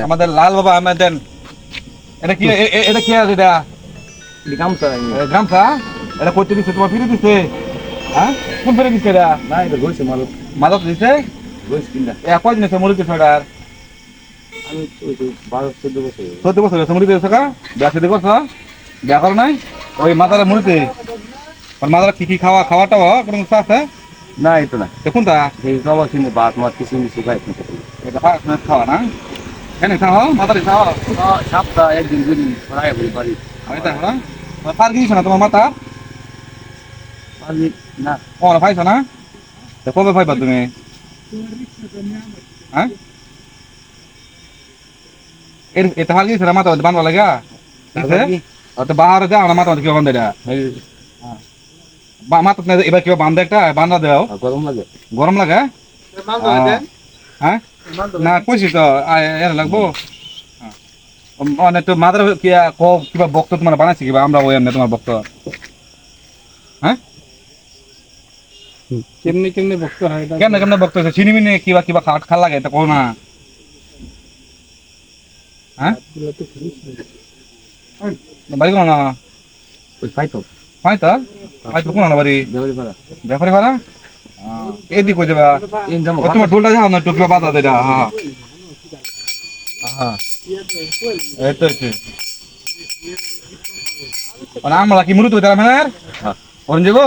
আমাদের লাল বাবা আমাদের এটা কি এটা কি আছে এটা গামছা গামছা এটা করতে দিচ্ছে তোমার ফিরে দিচ্ছে হ্যাঁ কোন ফিরে দিচ্ছে এটা না এটা গইছে মাল মাদক দিচ্ছে গইছে কিনা কয়দিন আছে মুড়ি দিচ্ছে ওটার আমি ওই 12-14 বছর 14 বছর আছে মুড়ি দিচ্ছে কা বিয়া শাদী করছো বিয়া করো নাই ওই মাদারে মুড়িতে আর মাদারে কি কি খাওয়াটা কোনো কিছু আছে না এটা না কোনটা এই সব কিনে ভাত মাছ কিছু কিছু খাই এটা খাওয়া না কেন খাওয়া মাদারে খাওয়া সপ্তাহ একদিন দুদিন প্রায় হই পারি আমি তা হলো পার গিয়েছ না তোমার মাথা আমি না কখন পাইছো না কবে পাইবা তুমি হ্যাঁ এটা হার গিয়েছে না মাথা বান্ধবা লাগা তো বাহারে যাও না মাথা কেউ বান্ধে এটা মাথা এবার কেউ বান্ধে একটা বান্ধা দেও গরম লাগে গরম লাগে হ্যাঁ না কইছি তো এর লাগবো মানে তো মাদার কিবা বক্ত তোমার বানাইছি কিবা আমরা ওই এমনি তোমার বক্ত হ্যাঁ কেমনি কেমনি বকতে হয় কেমনে কেমনে বক্ত হয়েছে চিনি মিনি কিবা কিবা খাওয়া লাগে এটা করো না হ্যাঁ বাড়ি কোনো না ওই ফাইতো হয়তো হয়তো কোনো না বাড়ি দেবরি পাড়া ব্যাপারে ভাড়া এদিক কই দেবা ইন জামা তোমার টোলটা যাও না টুকরা বাধা দেটা হ্যাঁ হ্যাঁ এই তো আমরা কি মুরুত হইতাম হ্যাঁ ওরন যাবো